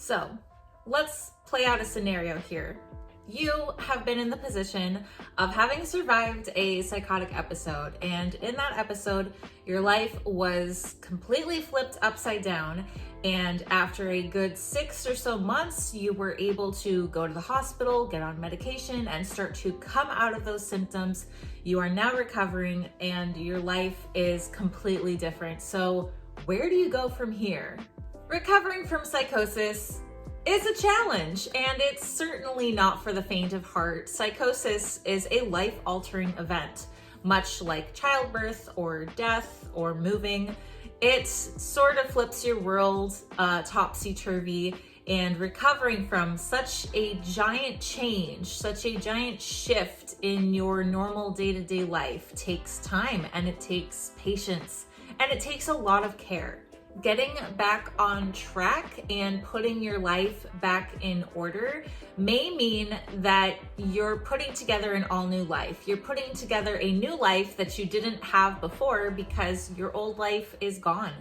So let's play out a scenario here. You have been in the position of having survived a psychotic episode, and in that episode, your life was completely flipped upside down. And after a good 6 or so months, you were able to go to the hospital, get on medication, and start to come out of those symptoms. You are now recovering, and your life is completely different. So where do you go from here? Recovering from psychosis is a challenge, and it's certainly not for the faint of heart. Psychosis is a life-altering event, much like childbirth or death or moving. It sort of flips your world topsy-turvy, and recovering from such a giant change, such a giant shift in your normal day-to-day life takes time, and it takes patience, and it takes a lot of care. Getting back on track and putting your life back in order may mean that you're putting together an all new life. You're putting together a new life that you didn't have before because your old life is gone.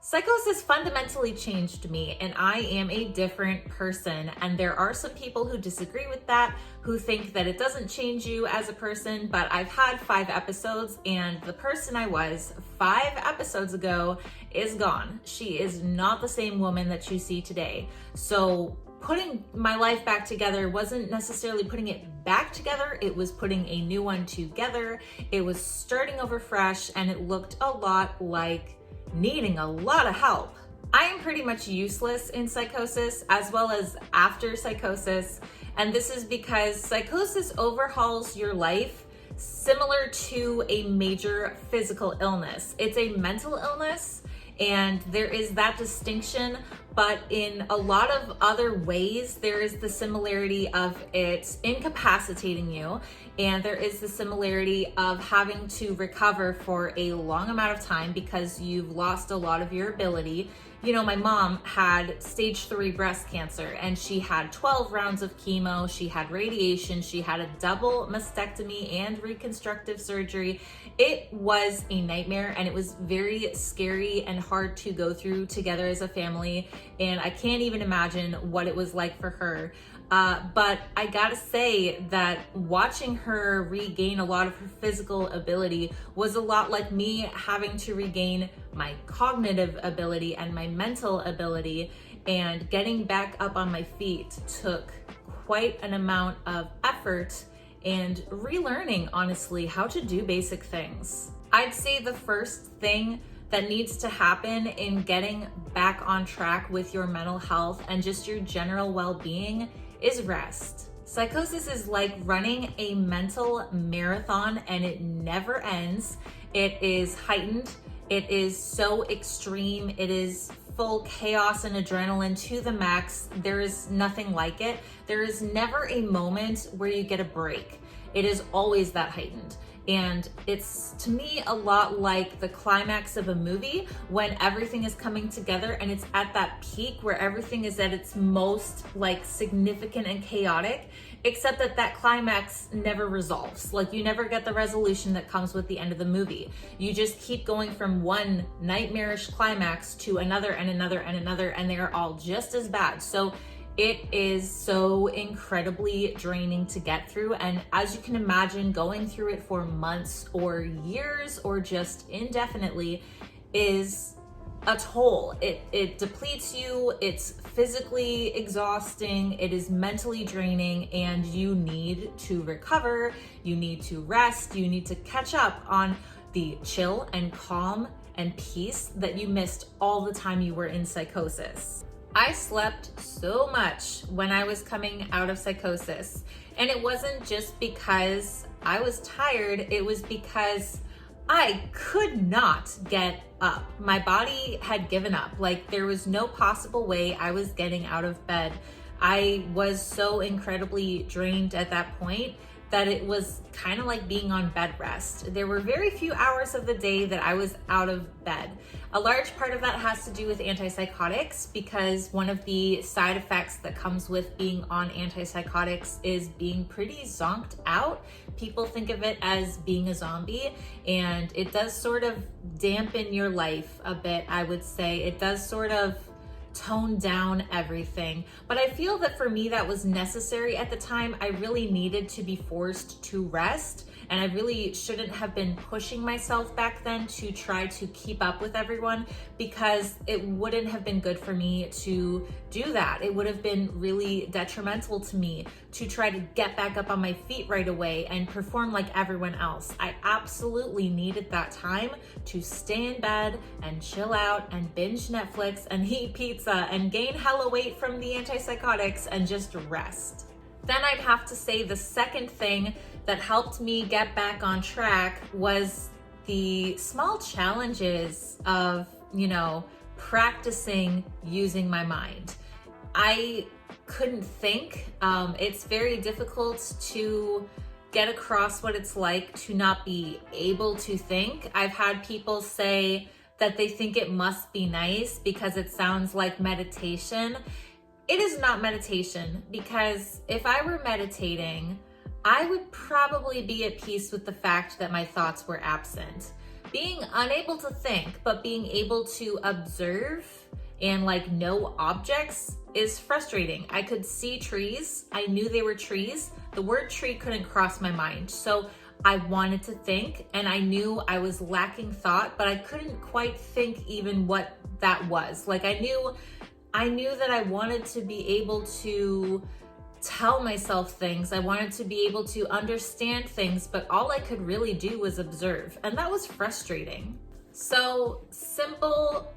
Psychosis fundamentally changed me, and I am a different person. And there are some people who disagree with that, who think that it doesn't change you as a person, but I've had 5 episodes, and the person I was 5 episodes ago is gone. She is not the same woman that you see today. So putting my life back together wasn't necessarily putting it back together, it was putting a new one together. It was starting over fresh, and it looked a lot like needing a lot of help. I am pretty much useless in psychosis as well as after psychosis, and this is because psychosis overhauls your life similar to a major physical illness. It's a mental illness, and there is that distinction, but in a lot of other ways, there is the similarity of it incapacitating you, and there is the similarity of having to recover for a long amount of time because you've lost a lot of your ability. You know, my mom had stage 3 breast cancer, and she had 12 rounds of chemo, she had radiation, she had a double mastectomy and reconstructive surgery. It was a nightmare, and it was very scary and hard to go through together as a family, and I can't even imagine what it was like for her. But I gotta say that watching her regain a lot of her physical ability was a lot like me having to regain my cognitive ability and my mental ability, and getting back up on my feet took quite an amount of effort and relearning, honestly, how to do basic things. I'd say the first thing that needs to happen in getting back on track with your mental health and just your general well-being is rest. Psychosis is like running a mental marathon, and it never ends. It is heightened. It is so extreme. It is full chaos and adrenaline to the max. There is nothing like it. There is never a moment where you get a break. It is always that heightened. And it's, to me, a lot like the climax of a movie when everything is coming together and it's at that peak where everything is at its most like significant and chaotic, except that that climax never resolves. Like, you never get the resolution that comes with the end of the movie. You just keep going from one nightmarish climax to another and another and another, and they are all just as bad. So it is so incredibly draining to get through, and as you can imagine, going through it for months or years or just indefinitely is a toll. It depletes you, it's physically exhausting, it is mentally draining, and you need to recover, you need to rest, you need to catch up on the chill and calm and peace that you missed all the time you were in psychosis. I slept so much when I was coming out of psychosis, and it wasn't just because I was tired, it was because I could not get up. My body had given up. Like, there was no possible way I was getting out of bed. I was so incredibly drained at that point that it was kind of like being on bed rest. There were very few hours of the day that I was out of bed. A large part of that has to do with antipsychotics, because one of the side effects that comes with being on antipsychotics is being pretty zonked out. People think of it as being a zombie, and it does sort of dampen your life a bit, I would say. It does sort of tone down everything. But I feel that for me, that was necessary at the time. I really needed to be forced to rest, and I really shouldn't have been pushing myself back then to try to keep up with everyone, because it wouldn't have been good for me to do that. It would have been really detrimental to me to try to get back up on my feet right away and perform like everyone else. I absolutely needed that time to stay in bed and chill out and binge Netflix and eat pizza and gain hella weight from the antipsychotics and just rest. Then I'd have to say the second thing that helped me get back on track was the small challenges of, practicing using my mind. I couldn't think. It's very difficult to get across what it's like to not be able to think. I've had people say that they think it must be nice because it sounds like meditation. It is not meditation, because if I were meditating, I would probably be at peace with the fact that my thoughts were absent. Being unable to think, but being able to observe and know objects is frustrating. I could see trees. I knew they were trees. The word tree couldn't cross my mind. So I wanted to think, and I knew I was lacking thought, but I couldn't quite think even what that was. I knew that I wanted to be able to tell myself things. I wanted to be able to understand things, but all I could really do was observe, and that was frustrating. So simple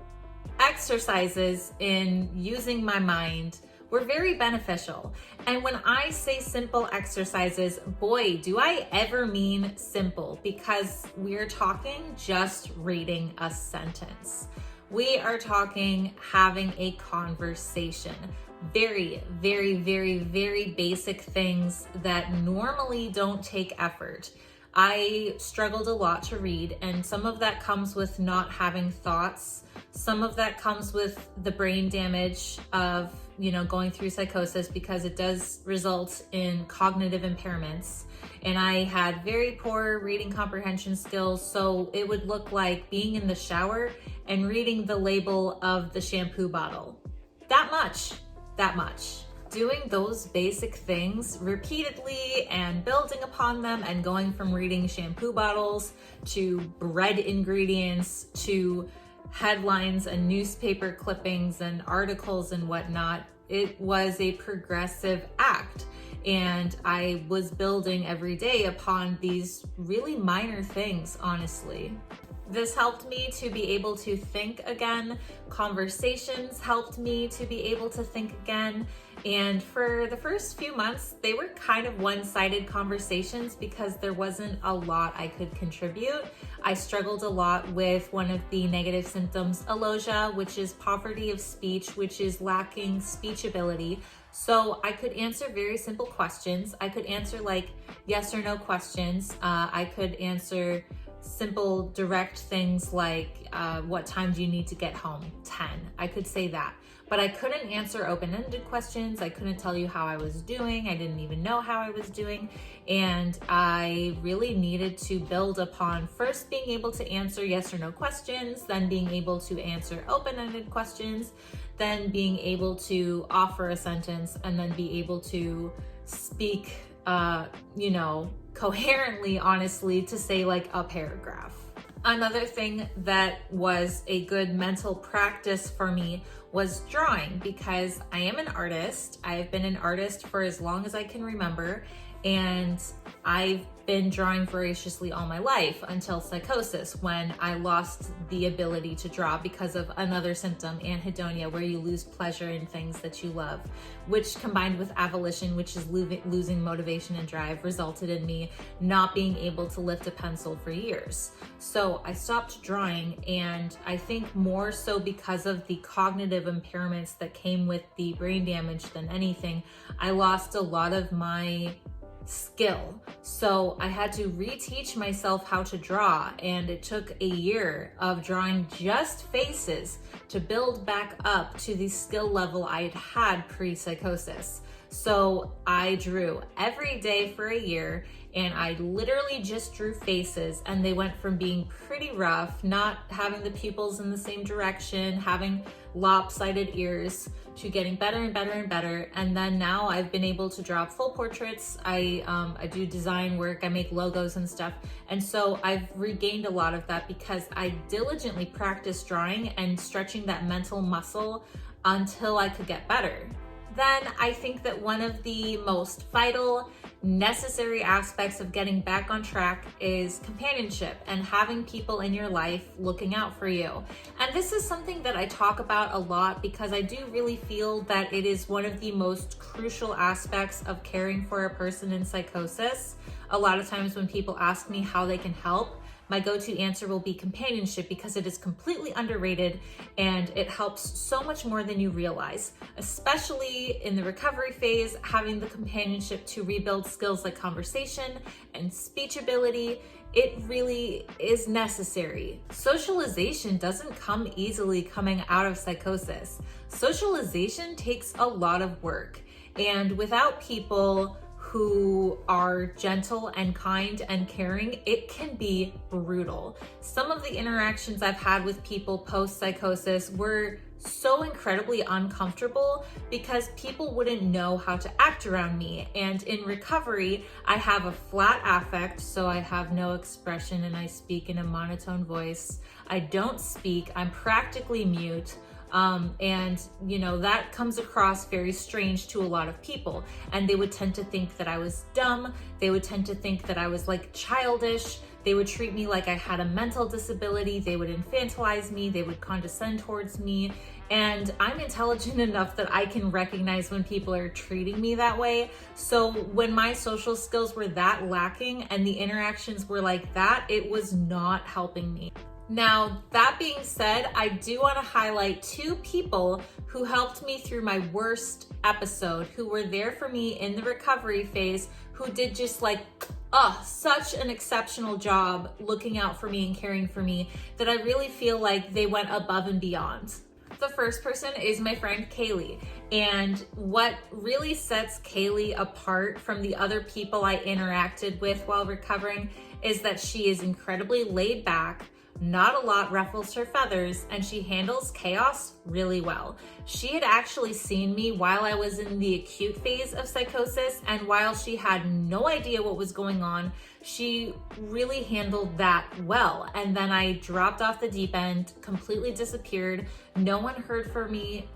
exercises in using my mind were very beneficial. And when I say simple exercises, boy, do I ever mean simple, because we're talking just reading a sentence. We are talking having a conversation. Very, very, very, very basic things that normally don't take effort. I struggled a lot to read, and some of that comes with not having thoughts. Some of that comes with the brain damage of, going through psychosis, because it does result in cognitive impairments. And I had very poor reading comprehension skills, so it would look like being in the shower and reading the label of the shampoo bottle. That much. Doing those basic things repeatedly and building upon them, and going from reading shampoo bottles to bread ingredients to headlines and newspaper clippings and articles and whatnot, it was a progressive act. And I was building every day upon these really minor things, honestly. This helped me to be able to think again. Conversations helped me to be able to think again. And for the first few months, they were kind of one-sided conversations because there wasn't a lot I could contribute. I struggled a lot with one of the negative symptoms, alosia, which is poverty of speech, which is lacking speech ability. So I could answer very simple questions. I could answer yes or no questions. I could answer simple, direct things like, what time do you need to get home? 10. I could say that. But I couldn't answer open-ended questions. I couldn't tell you how I was doing. I didn't even know how I was doing. And I really needed to build upon first being able to answer yes or no questions, then being able to answer open-ended questions, then being able to offer a sentence, and then be able to speak, coherently, honestly, to say a paragraph. Another thing that was a good mental practice for me was drawing, because I am an artist. I've been an artist for as long as I can remember, and I've been drawing voraciously all my life until psychosis, when I lost the ability to draw because of another symptom, anhedonia, where you lose pleasure in things that you love, which combined with avolition, which is losing motivation and drive, resulted in me not being able to lift a pencil for years. So I stopped drawing, and I think more so because of the cognitive impairments that came with the brain damage than anything, I lost a lot of my skill. So I had to reteach myself how to draw, and it took a year of drawing just faces to build back up to the skill level I had pre-psychosis. So I drew every day for a year, and I literally just drew faces, and they went from being pretty rough, not having the pupils in the same direction, having lopsided ears, to getting better and better and better. And then now I've been able to draw full portraits. I do design work, I make logos and stuff. And so I've regained a lot of that because I diligently practiced drawing and stretching that mental muscle until I could get better. Then I think that one of the most vital, necessary aspects of getting back on track is companionship and having people in your life looking out for you. And this is something that I talk about a lot because I do really feel that it is one of the most crucial aspects of caring for a person in psychosis. A lot of times when people ask me how they can help, my go-to answer will be companionship because it is completely underrated and it helps so much more than you realize, especially in the recovery phase. Having the companionship to rebuild skills like conversation and speech ability, it really is necessary. Socialization doesn't come easily coming out of psychosis. Socialization takes a lot of work, and without people who are gentle and kind and caring, it can be brutal. Some of the interactions I've had with people post-psychosis were so incredibly uncomfortable because people wouldn't know how to act around me. And in recovery, I have a flat affect, so I have no expression and I speak in a monotone voice. I don't speak, I'm practically mute. And you know, that comes across very strange to a lot of people, and they would tend to think that I was dumb. They would tend to think that I was like childish. They would treat me like I had a mental disability. They would infantilize me. They would condescend towards me. And I'm intelligent enough that I can recognize when people are treating me that way. So when my social skills were that lacking and the interactions were like that, it was not helping me. Now, that being said, I do want to highlight two people who helped me through my worst episode, who were there for me in the recovery phase, who did just like, such an exceptional job looking out for me and caring for me that I really feel like they went above and beyond. The first person is my friend Kaylee. And what really sets Kaylee apart from the other people I interacted with while recovering is that she is incredibly laid back. Not a lot ruffles her feathers, and she handles chaos really well. She had actually seen me while I was in the acute phase of psychosis, and while she had no idea what was going on, she really handled that well. And then I dropped off the deep end, completely disappeared. No one heard from me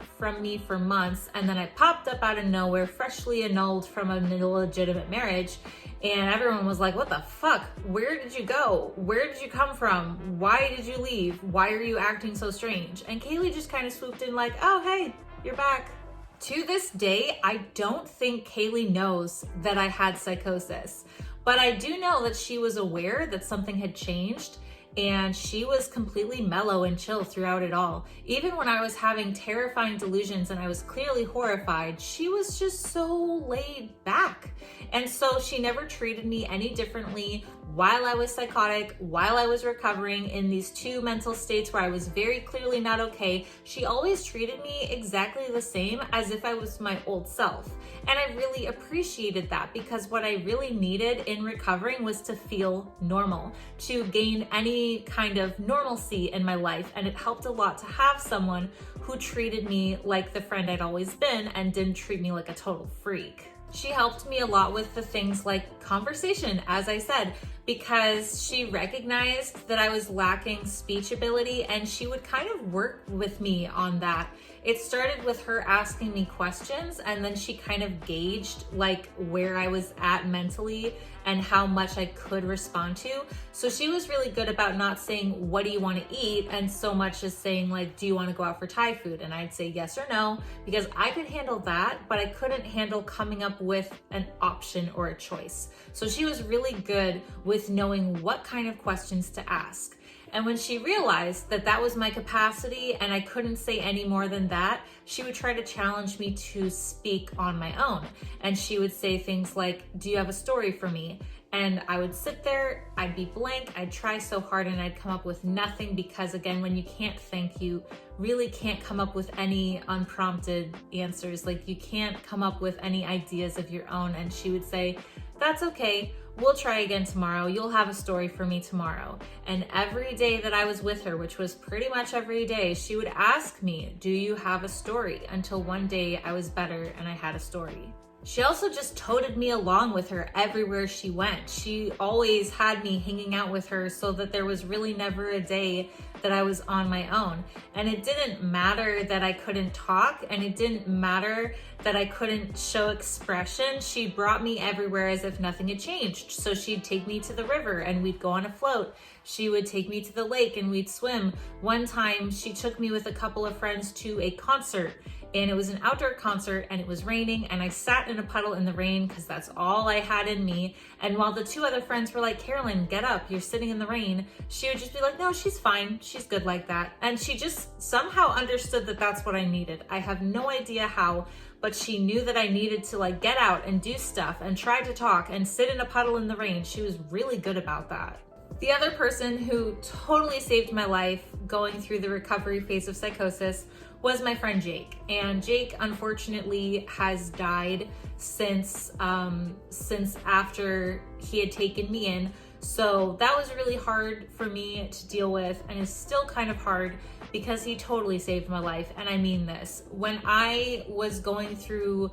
for months, and then I popped up out of nowhere, freshly annulled from an illegitimate marriage. And everyone was like, what the fuck? Where did you go? Where did you come from? Why did you leave? Why are you acting so strange? And Kaylee just kind of swooped in like, oh, hey, you're back. To this day, I don't think Kaylee knows that I had psychosis, but I do know that she was aware that something had changed, and she was completely mellow and chill throughout it all. Even when I was having terrifying delusions and I was clearly horrified, she was just so laid back. And so she never treated me any differently while I was psychotic, while I was recovering in these two mental states where I was very clearly not okay. She always treated me exactly the same as if I was my old self. And I really appreciated that, because what I really needed in recovering was to feel normal, to gain any kind of normalcy in my life. And it helped a lot to have someone who treated me like the friend I'd always been and didn't treat me like a total freak. She helped me a lot with the things like conversation, as I said, because she recognized that I was lacking speech ability, and she would kind of work with me on that. It started with her asking me questions, and then she kind of gauged like where I was at mentally and how much I could respond to. So she was really good about not saying, what do you want to eat? And so much as saying like, do you want to go out for Thai food? And I'd say yes or no, because I could handle that, but I couldn't handle coming up with an option or a choice. So she was really good with knowing what kind of questions to ask. And when she realized that that was my capacity and I couldn't say any more than that, she would try to challenge me to speak on my own. And she would say things like, do you have a story for me? And I would sit there, I'd be blank, I'd try so hard and I'd come up with nothing, because again, when you can't think, you really can't come up with any unprompted answers. Like, you can't come up with any ideas of your own. And she would say, that's okay, we'll try again tomorrow. You'll have a story for me tomorrow. And every day that I was with her, which was pretty much every day, she would ask me, do you have a story? Until one day I was better and I had a story. She also just toted me along with her everywhere she went. She always had me hanging out with her, so that there was really never a day that I was on my own. And it didn't matter that I couldn't talk, and it didn't matter that I couldn't show expression. She brought me everywhere as if nothing had changed. So she'd take me to the river and we'd go on a float. She would take me to the lake and we'd swim. One time she took me with a couple of friends to a concert, and it was an outdoor concert and it was raining, and I sat in a puddle in the rain because that's all I had in me. And while the two other friends were like, Carolyn, get up, you're sitting in the rain, she would just be like, no, she's fine, she's good like that. And she just somehow understood that that's what I needed. I have no idea how, but she knew that I needed to like get out and do stuff and try to talk and sit in a puddle in the rain. She was really good about that. The other person who totally saved my life going through the recovery phase of psychosis was my friend Jake. And Jake unfortunately has died since after he had taken me in. So that was really hard for me to deal with, and is still kind of hard because he totally saved my life. And I mean this. When I was going through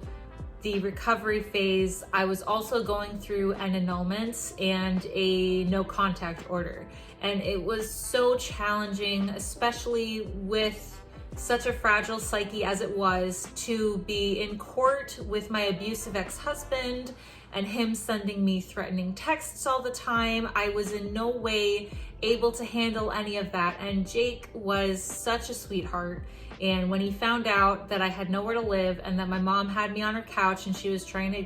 the recovery phase, I was also going through an annulment and a no contact order. And it was so challenging, especially with such a fragile psyche as it was, to be in court with my abusive ex-husband and him sending me threatening texts all the time. I was in no way able to handle any of that. And Jake was such a sweetheart. And when he found out that I had nowhere to live and that my mom had me on her couch and she was trying to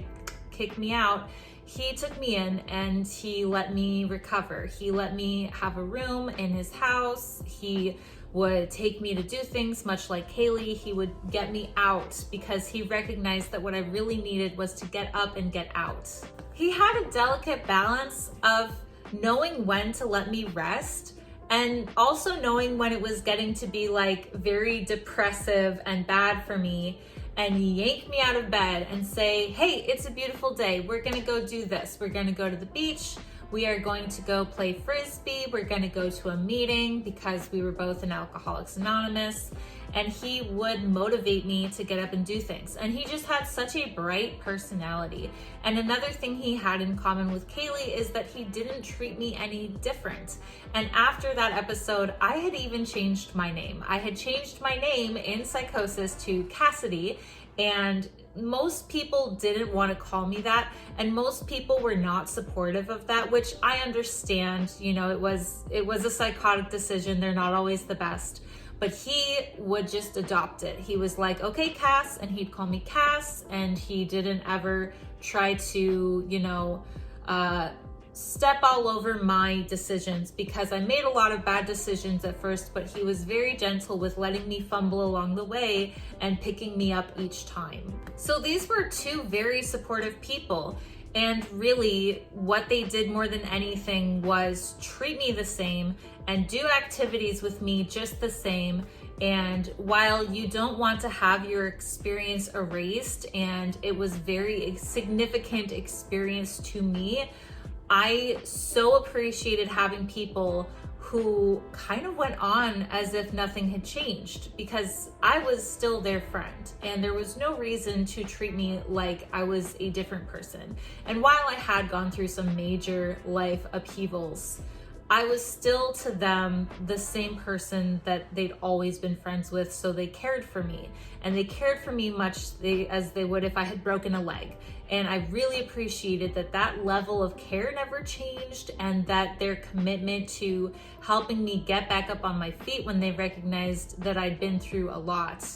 kick me out, he took me in and he let me recover. He let me have a room in his house. He would take me to do things much like Kaylee. He would get me out because he recognized that what I really needed was to get up and get out. He had a delicate balance of knowing when to let me rest and also knowing when it was getting to be like very depressive and bad for me, and yank me out of bed and say, hey, it's a beautiful day. We're gonna go do this. We're gonna go to the beach. We are going to go play Frisbee. We're going to go to a meeting because we were both in Alcoholics Anonymous. And he would motivate me to get up and do things. And he just had such a bright personality. And another thing he had in common with Kaylee is that he didn't treat me any different. And after that episode, I had even changed my name. I had changed my name in Psychosis to Cassidy. And most people didn't want to call me that, and most people were not supportive of that, which I understand. You know, it was a psychotic decision. They're not always the best, but he would just adopt it. He was like, okay, Cass, and he'd call me Cass, and he didn't ever try to, step all over my decisions, because I made a lot of bad decisions at first, but he was very gentle with letting me fumble along the way and picking me up each time. So these were two very supportive people, and really what they did more than anything was treat me the same and do activities with me just the same. And while you don't want to have your experience erased, and it was very significant experience to me, I so appreciated having people who kind of went on as if nothing had changed, because I was still their friend and there was no reason to treat me like I was a different person. And while I had gone through some major life upheavals, I was still to them the same person that they'd always been friends with. So they cared for me, and they cared for me much as they would if I had broken a leg. And I really appreciated that that level of care never changed, and that their commitment to helping me get back up on my feet when they recognized that I'd been through a lot,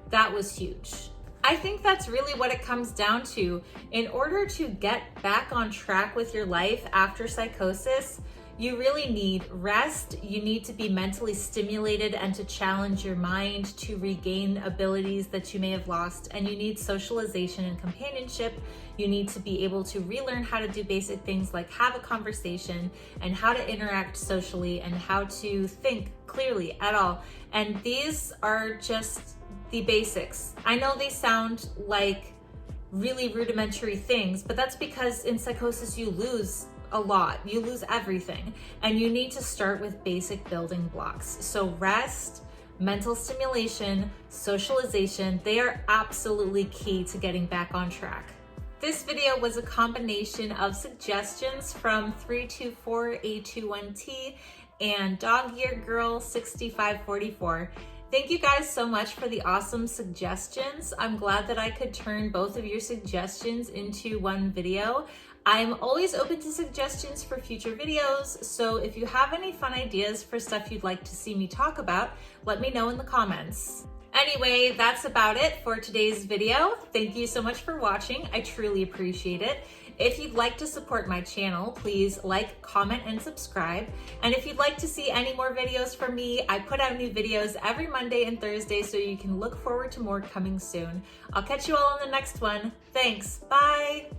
that was huge. I think that's really what it comes down to. In order to get back on track with your life after psychosis, You really need rest. You need to be mentally stimulated and to challenge your mind to regain abilities that you may have lost. And you need socialization and companionship. You need to be able to relearn how to do basic things like have a conversation and how to interact socially and how to think clearly at all. And these are just the basics. I know they sound like really rudimentary things, but that's because in psychosis you lose a lot. You lose everything. And you need to start with basic building blocks. So rest, mental stimulation, socialization, they are absolutely key to getting back on track. This video was a combination of suggestions from 324A21T and Dog Year Girl 6544. Thank you guys so much for the awesome suggestions. I'm glad that I could turn both of your suggestions into one video. I'm always open to suggestions for future videos, so if you have any fun ideas for stuff you'd like to see me talk about, let me know in the comments. Anyway, that's about it for today's video. Thank you so much for watching. I truly appreciate it. If you'd like to support my channel, please like, comment, and subscribe. And if you'd like to see any more videos from me, I put out new videos every Monday and Thursday, so you can look forward to more coming soon. I'll catch you all on the next one. Thanks. Bye.